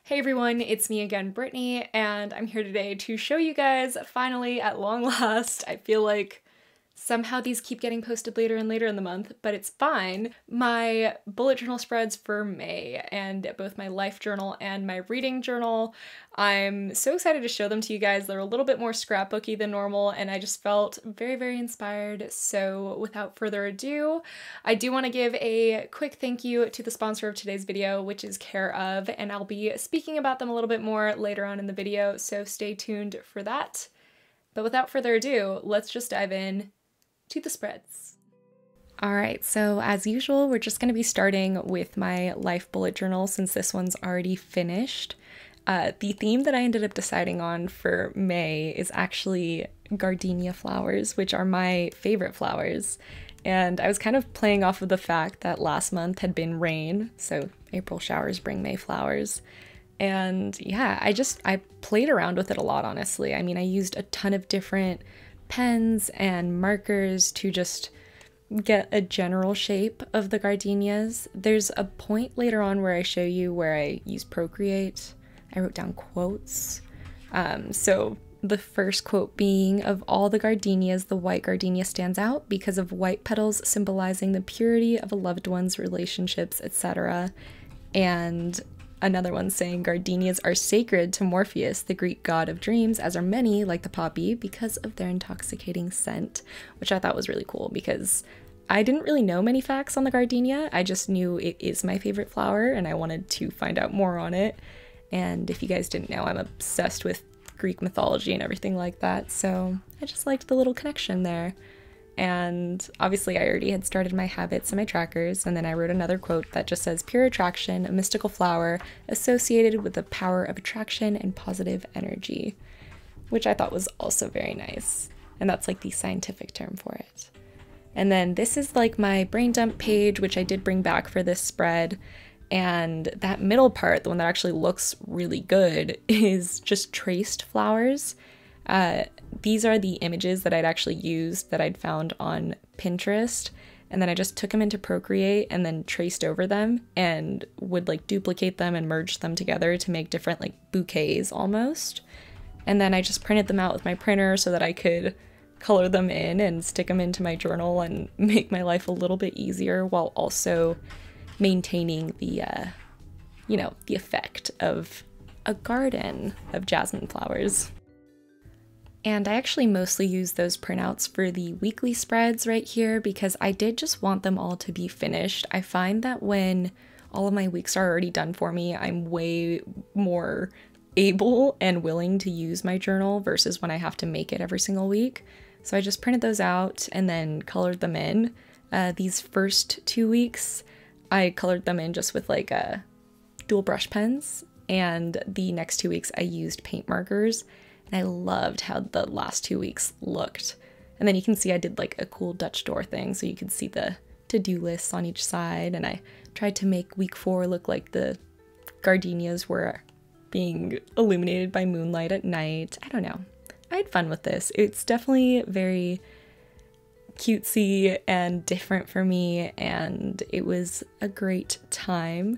Hey everyone, it's me again, Brittany, and I'm here today to show you guys, finally, at long last, I feel like somehow these keep getting posted later and later in the month, but it's fine, my bullet journal spreads for May, and both my life journal and my reading journal. I'm so excited to show them to you guys. They're a little bit more scrapbooky than normal, and I just felt very, very inspired. So without further ado, I do want to give a quick thank you to the sponsor of today's video, which is Care of, and I'll be speaking about them a little bit more later on in the video, so stay tuned for that. But without further ado, let's just dive in to the spreads. Alright, so as usual, we're just going to be starting with my life bullet journal since this one's already finished. The theme that I ended up deciding on for May is actually gardenia flowers, which are my favorite flowers. And I was kind of playing off of the fact that last month had been rain, so April showers bring May flowers. And yeah, I played around with it a lot, honestly. I mean, I used a ton of different pens and markers to just get a general shape of the gardenias. There's a point later on where I show you where I use Procreate. I wrote down quotes. So the first quote being, "Of all the gardenias, the white gardenia stands out because of white petals symbolizing the purity of a loved one's relationships, etc." And another one saying, "Gardenias are sacred to Morpheus, the Greek god of dreams, as are many, like the poppy, because of their intoxicating scent," which I thought was really cool because I didn't really know many facts on the gardenia. I just knew it is my favorite flower and I wanted to find out more on it. And if you guys didn't know, I'm obsessed with Greek mythology and everything like that, so I just liked the little connection there. And obviously I already had started my habits and my trackers, and then I wrote another quote that just says, "Pure attraction, a mystical flower associated with the power of attraction and positive energy," which I thought was also very nice. And that's like the scientific term for it. And then this is like my brain dump page, which I did bring back for this spread. And that middle part, the one that actually looks really good, is just traced flowers. These are the images that I'd actually used that I'd found on Pinterest, and then I just took them into Procreate and then traced over them and would like duplicate them and merge them together to make different like bouquets almost. And then I just printed them out with my printer so that I could color them in and stick them into my journal and make my life a little bit easier while also maintaining the, the effect of a garden of jasmine flowers. And I actually mostly use those printouts for the weekly spreads right here because I did just want them all to be finished. I find that when all of my weeks are already done for me, I'm way more able and willing to use my journal versus when I have to make it every single week. So I just printed those out and then colored them in. These first 2 weeks, I colored them in just with like dual brush pens, and the next 2 weeks I used paint markers. And I loved how the last 2 weeks looked. And then you can see I did like a cool Dutch door thing, so you could see the to-do lists on each side, and I tried to make week 4 look like the gardenias were being illuminated by moonlight at night. I don't know. I had fun with this. It's definitely very cutesy and different for me, and it was a great time.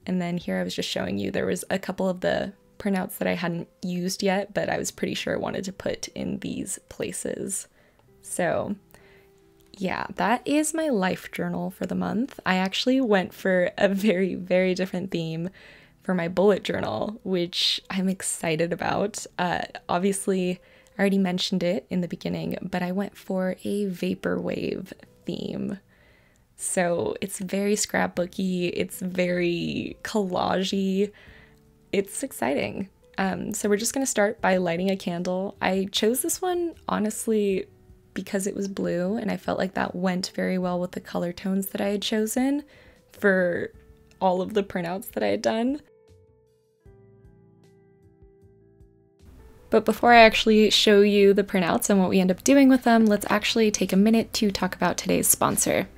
And then here I was just showing you there was a couple of the printouts that I hadn't used yet, but I was pretty sure I wanted to put in these places. So yeah, that is my life journal for the month. I actually went for a very, very different theme for my bullet journal, which I'm excited about. Obviously, I already mentioned it in the beginning, but I went for a vaporwave theme. So it's very scrapbooky, it's very collagey. It's exciting. So we're just gonna start by lighting a candle. I chose this one, honestly, because it was blue, and I felt like that went very well with the color tones that I had chosen for all of the printouts that I had done. But before I actually show you the printouts and what we end up doing with them, let's actually take a minute to talk about today's sponsor.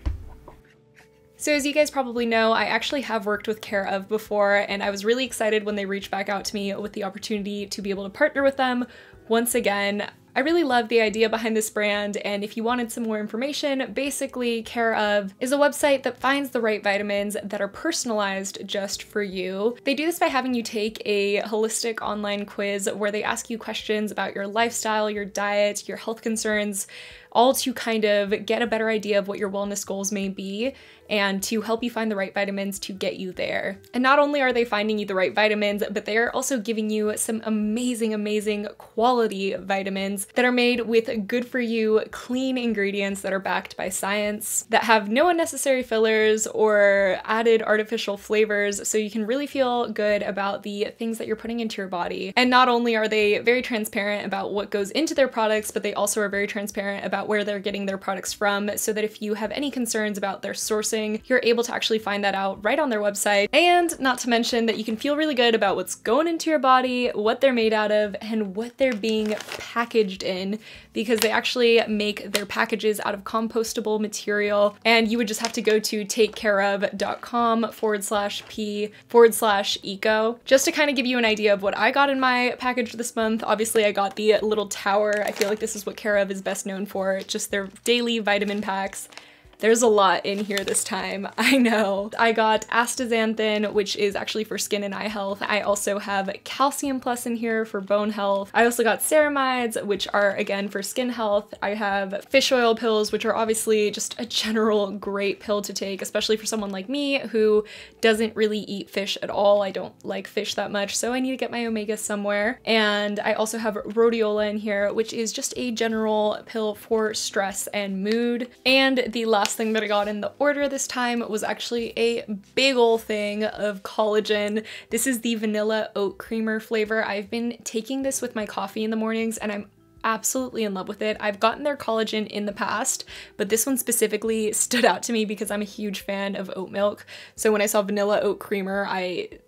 So as you guys probably know, I actually have worked with Care of before, and I was really excited when they reached back out to me with the opportunity to be able to partner with them once again. I really love the idea behind this brand, and if you wanted some more information, basically Care of is a website that finds the right vitamins that are personalized just for you. They do this by having you take a holistic online quiz where they ask you questions about your lifestyle, your diet, your health concerns, all to kind of get a better idea of what your wellness goals may be and to help you find the right vitamins to get you there. And not only are they finding you the right vitamins, but they are also giving you some amazing, amazing quality vitamins that are made with good for you, clean ingredients that are backed by science, that have no unnecessary fillers or added artificial flavors, so you can really feel good about the things that you're putting into your body. And not only are they very transparent about what goes into their products, but they also are very transparent about where they're getting their products from, so that if you have any concerns about their sourcing, you're able to actually find that out right on their website. And not to mention that you can feel really good about what's going into your body, what they're made out of, and what they're being packaged in, because they actually make their packages out of compostable material. And you would just have to go to takecareof.com/p/eco just to kind of give you an idea of what I got in my package this month. Obviously, I got the little tower. I feel like this is what Care of is best known for, just their daily vitamin packs. There's a lot in here this time, I know. I got astaxanthin, which is actually for skin and eye health. I also have Calcium Plus in here for bone health. I also got ceramides, which are again for skin health. I have fish oil pills, which are obviously just a general great pill to take, especially for someone like me who doesn't really eat fish at all. I don't like fish that much, so I need to get my omega somewhere. And I also have rhodiola in here, which is just a general pill for stress and mood. And the last thing that I got in the order this time was actually a big ol' thing of collagen. This is the vanilla oat creamer flavor. I've been taking this with my coffee in the mornings and I'm absolutely in love with it. I've gotten their collagen in the past, but this one specifically stood out to me because I'm a huge fan of oat milk. So when I saw vanilla oat creamer,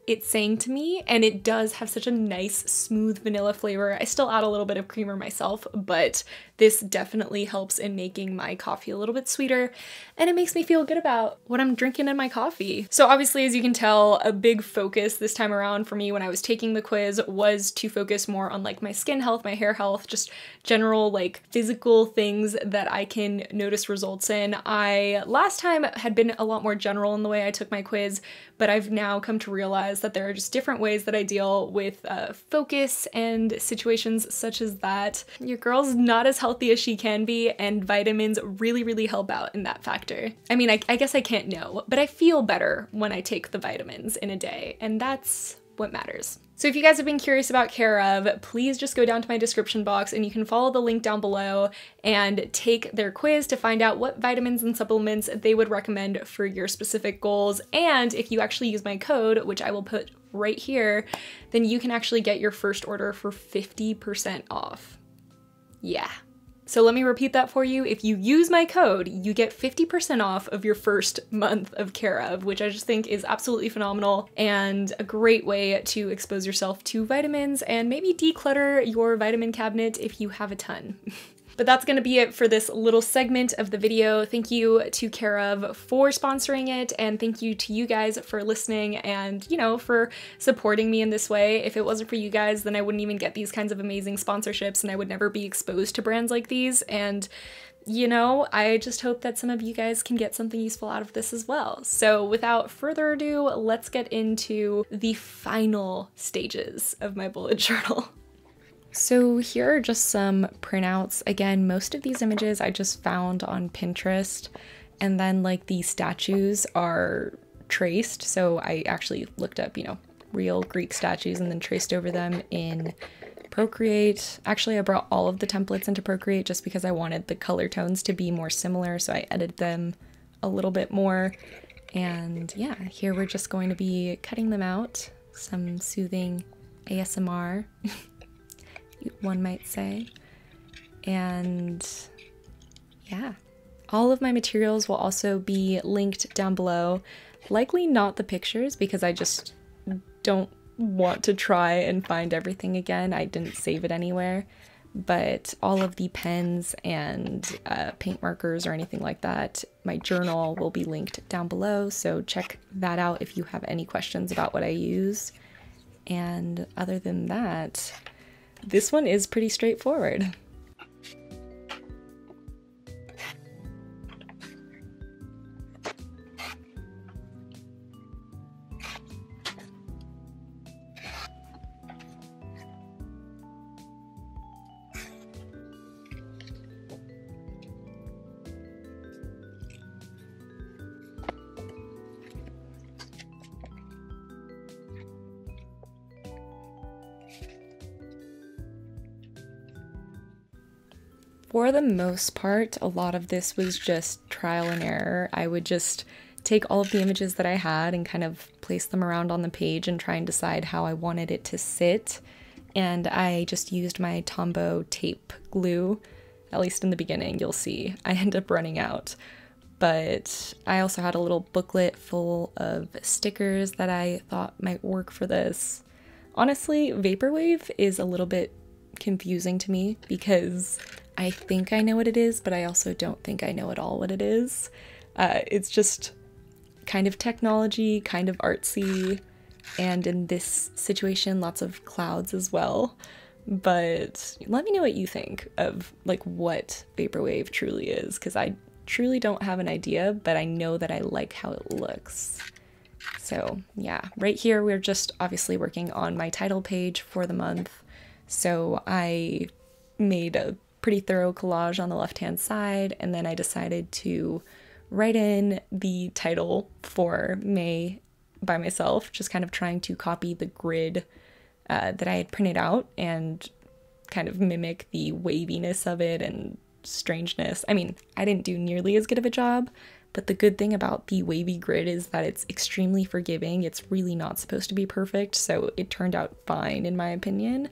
it sang to me, and it does have such a nice smooth vanilla flavor. I still add a little bit of creamer myself, but this definitely helps in making my coffee a little bit sweeter, and it makes me feel good about what I'm drinking in my coffee. So obviously, as you can tell, a big focus this time around for me when I was taking the quiz was to focus more on like my skin health, my hair health, just general like physical things that I can notice results in. I last time had been a lot more general in the way I took my quiz, but I've now come to realize that there are just different ways that I deal with focus and situations such as that. Your girl's not as healthy as she can be, and vitamins really, really help out in that factor. I mean, I guess I can't know, but I feel better when I take the vitamins in a day, and that's what matters. So if you guys have been curious about Care of, please just go down to my description box and you can follow the link down below and take their quiz to find out what vitamins and supplements they would recommend for your specific goals. And if you actually use my code, which I will put right here, then you can actually get your first order for 50% off. Yeah. So let me repeat that for you. If you use my code, you get 50% off of your first month of Care of, which I just think is absolutely phenomenal and a great way to expose yourself to vitamins and maybe declutter your vitamin cabinet if you have a ton. But that's gonna be it for this little segment of the video. Thank you to Care of for sponsoring it, and thank you to you guys for listening and, you know, for supporting me in this way. If it wasn't for you guys, then I wouldn't even get these kinds of amazing sponsorships and I would never be exposed to brands like these. And you know, I just hope that some of you guys can get something useful out of this as well. So without further ado, let's get into the final stages of my bullet journal. So here are just some printouts. Again, most of these images I just found on Pinterest, and then like the statues are traced. So I actually looked up, you know, real Greek statues and then traced over them in Procreate. Actually, I brought all of the templates into Procreate just because I wanted the color tones to be more similar, so I edited them a little bit more. And yeah, here we're just going to be cutting them out. Some soothing ASMR. One might say. And yeah, all of my materials will also be linked down below. Likely not the pictures because I just don't want to try and find everything again. I didn't save it anywhere, but all of the pens and paint markers or anything like that, my journal will be linked down below, so check that out if you have any questions about what I use. And other than that, this one is pretty straightforward. For the most part, a lot of this was just trial and error. I would just take all of the images that I had and kind of place them around on the page and try and decide how I wanted it to sit. And I just used my Tombow tape glue, at least in the beginning. You'll see I end up running out. But I also had a little booklet full of stickers that I thought might work for this. Honestly, Vaporwave is a little bit confusing to me because I think I know what it is, but I also don't think I know at all what it is. It's just kind of technology, kind of artsy, and in this situation, lots of clouds as well. But let me know what you think of like what Vaporwave truly is, because I truly don't have an idea, but I know that I like how it looks. So yeah, right here we're just obviously working on my title page for the month. So I made a pretty thorough collage on the left-hand side, and then I decided to write in the title for May by myself, just kind of trying to copy the grid that I had printed out and kind of mimic the waviness of it and strangeness. I mean, I didn't do nearly as good of a job, but the good thing about the wavy grid is that it's extremely forgiving. It's really not supposed to be perfect, so it turned out fine in my opinion.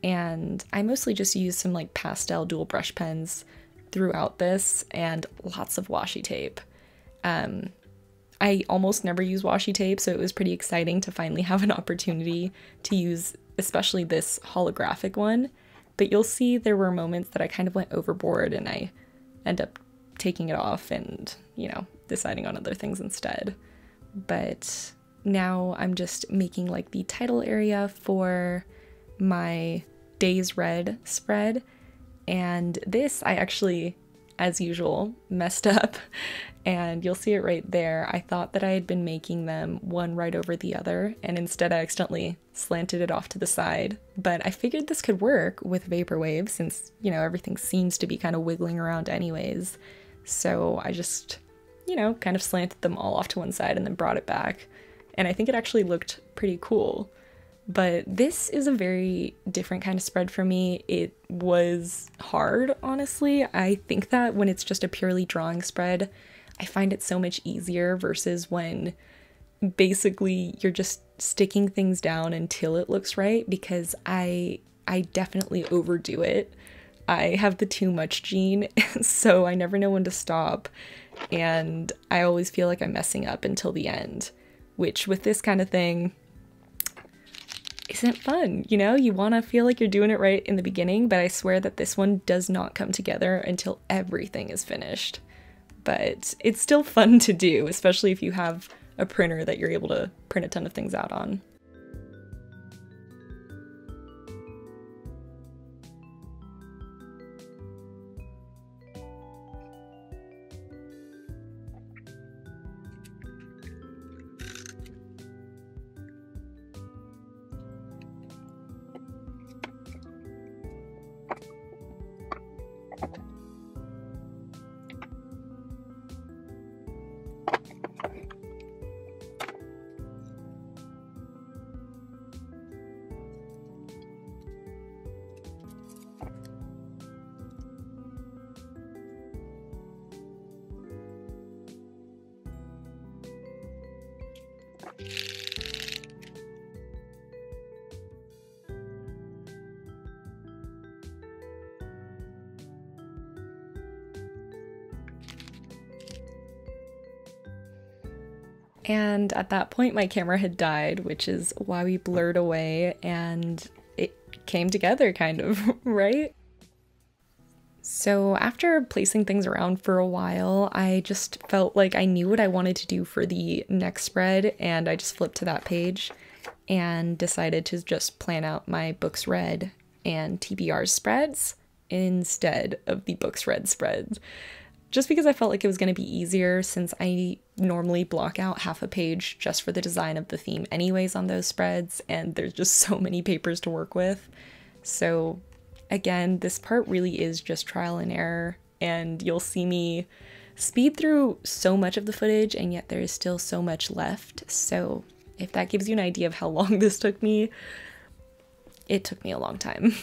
And I mostly just used some like pastel dual brush pens throughout this and lots of washi tape. I almost never use washi tape, so it was pretty exciting to finally have an opportunity to use especially this holographic one. But you'll see there were moments that I kind of went overboard and I end up taking it off and, you know, deciding on other things instead. But now I'm just making like the title area for my Days Red spread. And this I actually, as usual, messed up. And you'll see it right there. I thought that I had been making them one right over the other, and instead I accidentally slanted it off to the side. But I figured this could work with Vaporwave since, you know, everything seems to be kind of wiggling around anyways. So I just, you know, kind of slanted them all off to one side and then brought it back. And I think it actually looked pretty cool. But this is a very different kind of spread for me. It was hard, honestly. I think that when it's just a purely drawing spread, I find it so much easier versus when basically you're just sticking things down until it looks right, because I definitely overdo it. I have the too much gene, so I never know when to stop, and I always feel like I'm messing up until the end, which with this kind of thing isn't fun, you know? You want to feel like you're doing it right in the beginning, but I swear that this one does not come together until everything is finished. But it's still fun to do, especially if you have a printer that you're able to print a ton of things out on. And at that point, my camera had died, which is why we blurred away, and it came together kind of, right? So after placing things around for a while, I just felt like I knew what I wanted to do for the next spread, and I just flipped to that page and decided to just plan out my Books Read and TBR spreads instead of the Books Read spreads. Just because I felt like it was going to be easier, since I normally block out half a page just for the design of the theme anyways on those spreads, and there's just so many papers to work with. So again, this part really is just trial and error, and you'll see me speed through so much of the footage, and yet there is still so much left. So if that gives you an idea of how long this took me, it took me a long time.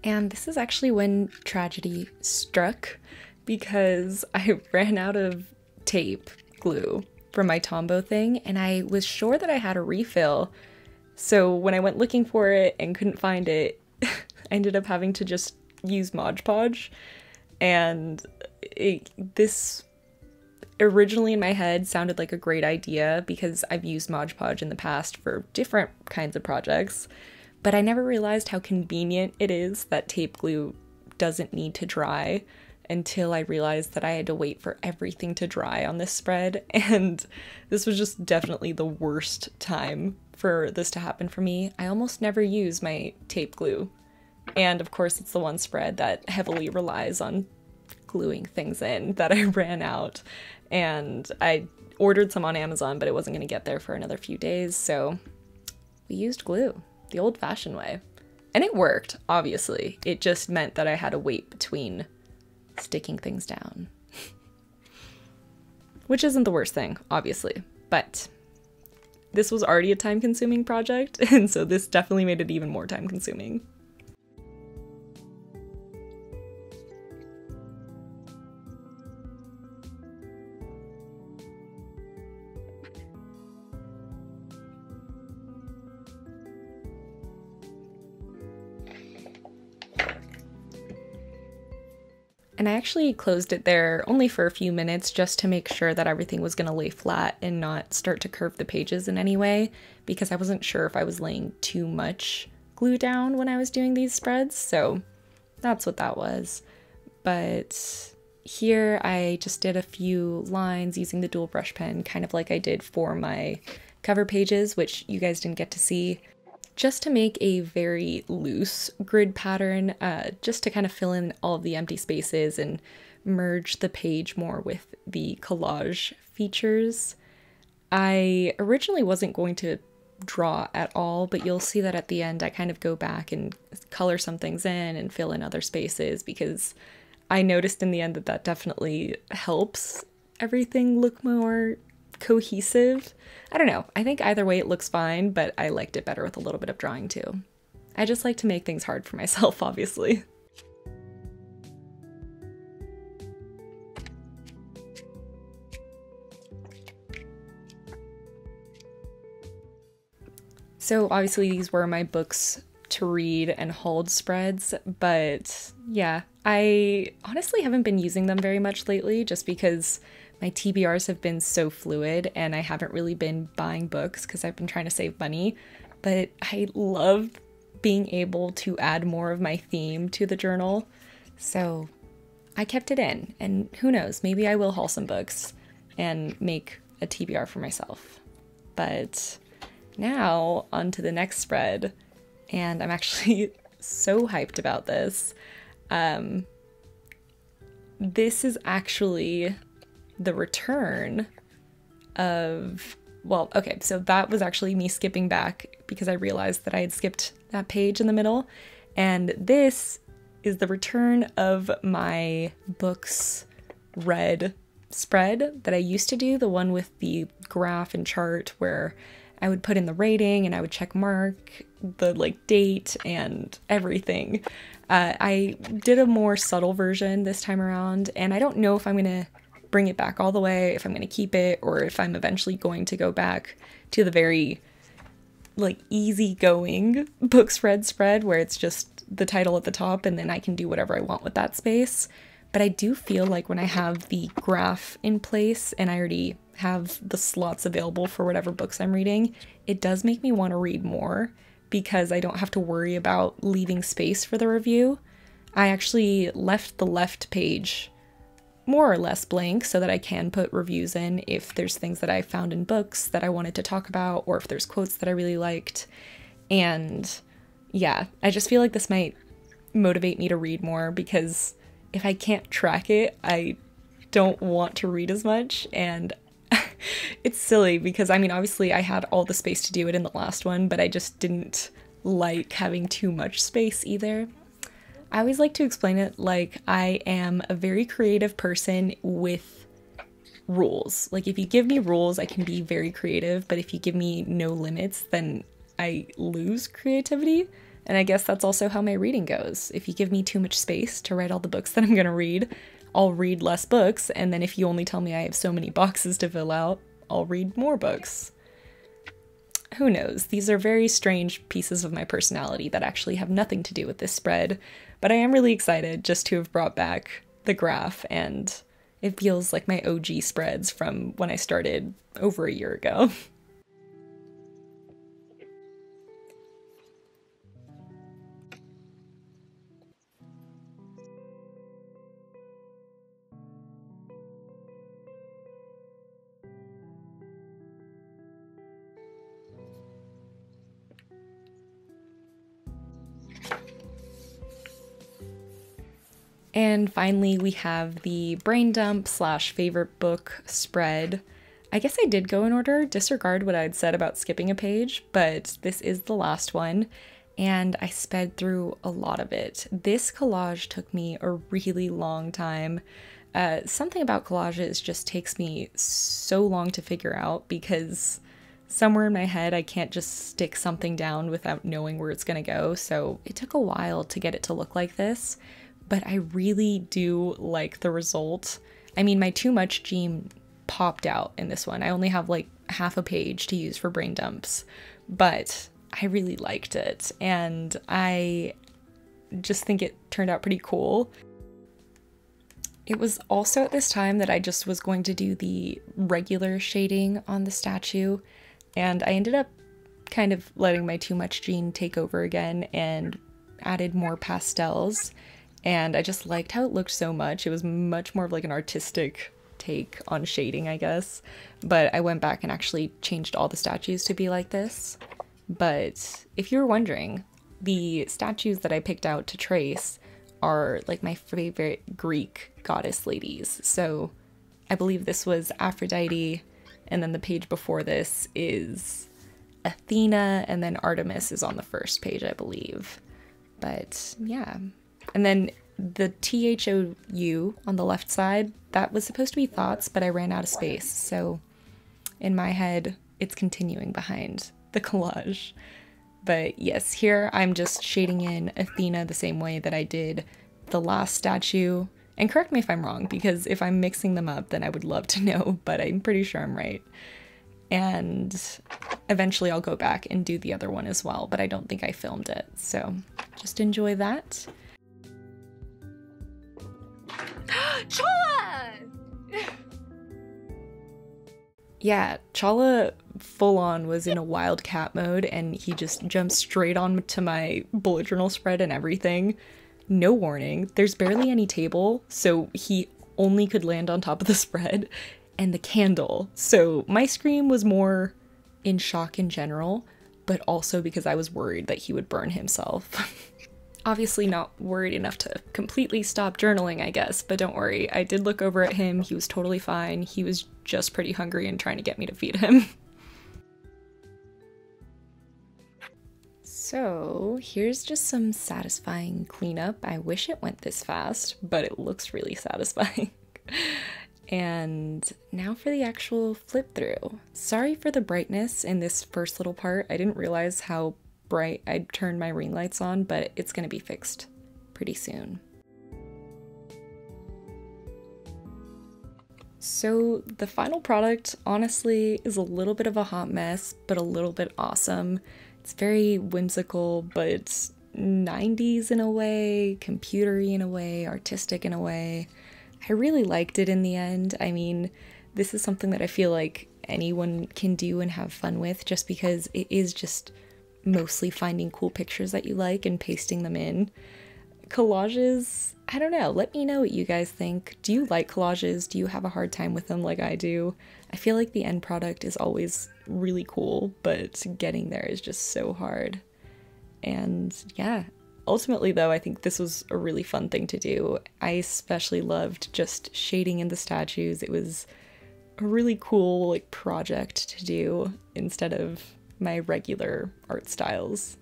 And this is actually when tragedy struck, because I ran out of tape glue from my Tombow thing, and I was sure that I had a refill. So when I went looking for it and couldn't find it, I ended up having to just use Mod Podge. And this originally in my head sounded like a great idea because I've used Mod Podge in the past for different kinds of projects, but I never realized how convenient it is that tape glue doesn't need to dry until I realized that I had to wait for everything to dry on this spread, and this was just definitely the worst time for this to happen for me. I almost never use my tape glue, and of course it's the one spread that heavily relies on gluing things in that I ran out, and I ordered some on Amazon, but it wasn't going to get there for another few days, so we used glue the old-fashioned way. And it worked, obviously. It just meant that I had to wait between sticking things down. Which isn't the worst thing, obviously, but this was already a time-consuming project, and so this definitely made it even more time-consuming. And I actually closed it there only for a few minutes just to make sure that everything was going to lay flat and not start to curve the pages in any way, because I wasn't sure if I was laying too much glue down when I was doing these spreads, so that's what that was. But here I just did a few lines using the dual brush pen, kind of like I did for my cover pages, which you guys didn't get to see, just to make a very loose grid pattern, just to kind of fill in all of the empty spaces and merge the page more with the collage features. I originally wasn't going to draw at all, but you'll see that at the end I kind of go back and color some things in and fill in other spaces, because I noticed in the end that that definitely helps everything look more cohesive. I don't know, I think either way it looks fine, but I liked it better with a little bit of drawing too. I just like to make things hard for myself, obviously. So obviously these were my books to read and hold spreads, but yeah, I honestly haven't been using them very much lately just because my TBRs have been so fluid and I haven't really been buying books because I've been trying to save money, but I love being able to add more of my theme to the journal, so I kept it in, and who knows, maybe I will haul some books and make a TBR for myself. But now on to the next spread, and I'm actually so hyped about this. This is actually the return of, well, okay, so that was actually me skipping back because I realized that I had skipped that page in the middle, and this is the return of my books read spread that I used to do, the one with the graph and chart where I would put in the rating and I would check mark the date and everything. I did a more subtle version this time around, and I don't know if I'm gonna bring it back all the way, if I'm gonna keep it, or if I'm eventually going to go back to the very easygoing books read spread where it's just the title at the top and then I can do whatever I want with that space. But I do feel like when I have the graph in place and I already have the slots available for whatever books I'm reading, it does make me want to read more because I don't have to worry about leaving space for the review. I actually left the left page more or less blank so that I can put reviews in if there's things that I found in books that I wanted to talk about, or if there's quotes that I really liked. And yeah, I just feel like this might motivate me to read more, because if I can't track it, I don't want to read as much. And it's silly because, I mean, obviously I had all the space to do it in the last one, but I just didn't like having too much space either. I always like to explain it like I am a very creative person with rules. Like, if you give me rules, I can be very creative, but if you give me no limits, then I lose creativity. And I guess that's also how my reading goes. If you give me too much space to write all the books that I'm gonna read, I'll read less books, and then if you only tell me I have so many boxes to fill out, I'll read more books. Who knows? These are very strange pieces of my personality that actually have nothing to do with this spread, but I am really excited just to have brought back the graph, and it feels like my OG spreads from when I started over a year ago. And finally, we have the brain dump slash favorite book spread. I guess I did go in order, disregard what I'd said about skipping a page, but this is the last one, and I sped through a lot of it. This collage took me a really long time. Something about collages just takes me so long to figure out because somewhere in my head I can't just stick something down without knowing where it's gonna go, so it took a while to get it to look like this. But I really do like the result. I mean, my too much gene popped out in this one. I only have like half a page to use for brain dumps, but I really liked it, and I just think it turned out pretty cool. It was also at this time that I just was going to do the regular shading on the statue, and I ended up kind of letting my too much gene take over again and added more pastels. And I just liked how it looked so much. It was much more of like an artistic take on shading, I guess. But I went back and actually changed all the statues to be like this. But if you were wondering, the statues that I picked out to trace are like my favorite Greek goddess ladies. So I believe this was Aphrodite, and then the page before this is Athena, and then Artemis is on the first page, I believe. But yeah. And then the THOU on the left side, that was supposed to be thoughts, but I ran out of space. So in my head, it's continuing behind the collage. But yes, here I'm just shading in Athena the same way that I did the last statue. And correct me if I'm wrong, because if I'm mixing them up, then I would love to know, but I'm pretty sure I'm right. And eventually I'll go back and do the other one as well, but I don't think I filmed it. So just enjoy that. Chola! Yeah, Chala full on was in a wildcat mode, and he just jumped straight on to my bullet journal spread and everything. No warning. There's barely any table, so he only could land on top of the spread, and the candle. So my scream was more in shock in general, but also because I was worried that he would burn himself. Obviously not worried enough to completely stop journaling, I guess, but don't worry, I did look over at him, he was totally fine, he was just pretty hungry and trying to get me to feed him. So here's just some satisfying cleanup. I wish it went this fast, but it looks really satisfying. And now for the actual flip through. Sorry for the brightness in this first little part, I didn't realize how bright I'd turned my ring lights on, but it's gonna be fixed pretty soon. So the final product honestly is a little bit of a hot mess, but a little bit awesome. It's very whimsical, but 90s in a way, computery in a way, artistic in a way. I really liked it in the end. I mean, this is something that I feel like anyone can do and have fun with, just because it is just mostly finding cool pictures that you like and pasting them in. Collages, I don't know, let me know what you guys think. Do you like collages? Do you have a hard time with them like I do? I feel like the end product is always really cool, but getting there is just so hard. And yeah, ultimately though, I think this was a really fun thing to do. I especially loved just shading in the statues. It was a really cool like project to do instead of my regular art styles.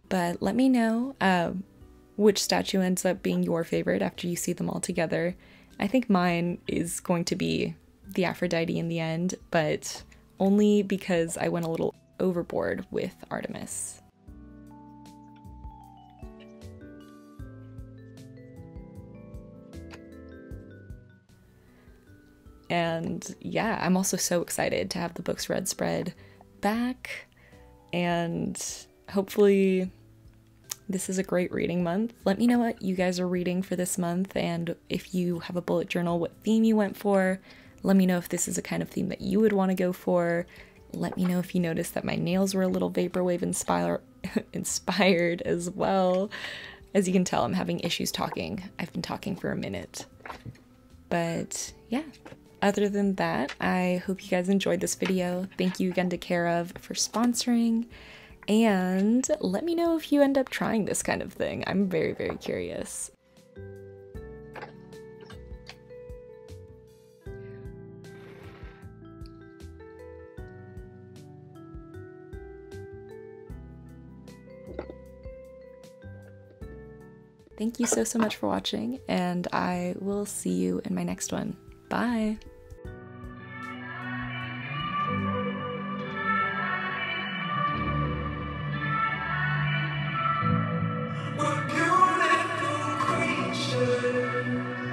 But let me know which statue ends up being your favorite after you see them all together. I think mine is going to be the Aphrodite in the end, but only because I went a little overboard with Artemis. And yeah, I'm also so excited to have the Books Read spread back, and hopefully this is a great reading month. Let me know what you guys are reading for this month, and if you have a bullet journal, what theme you went for. Let me know if this is a kind of theme that you would want to go for. Let me know if you noticed that my nails were a little vaporwave inspired as well. As you can tell, I'm having issues talking. I've been talking for a minute. But yeah, other than that, I hope you guys enjoyed this video. Thank you again to Care of for sponsoring. And let me know if you end up trying this kind of thing. I'm very, very curious. Thank you so much for watching, and I will see you in my next one. Bye! We're beautiful creatures.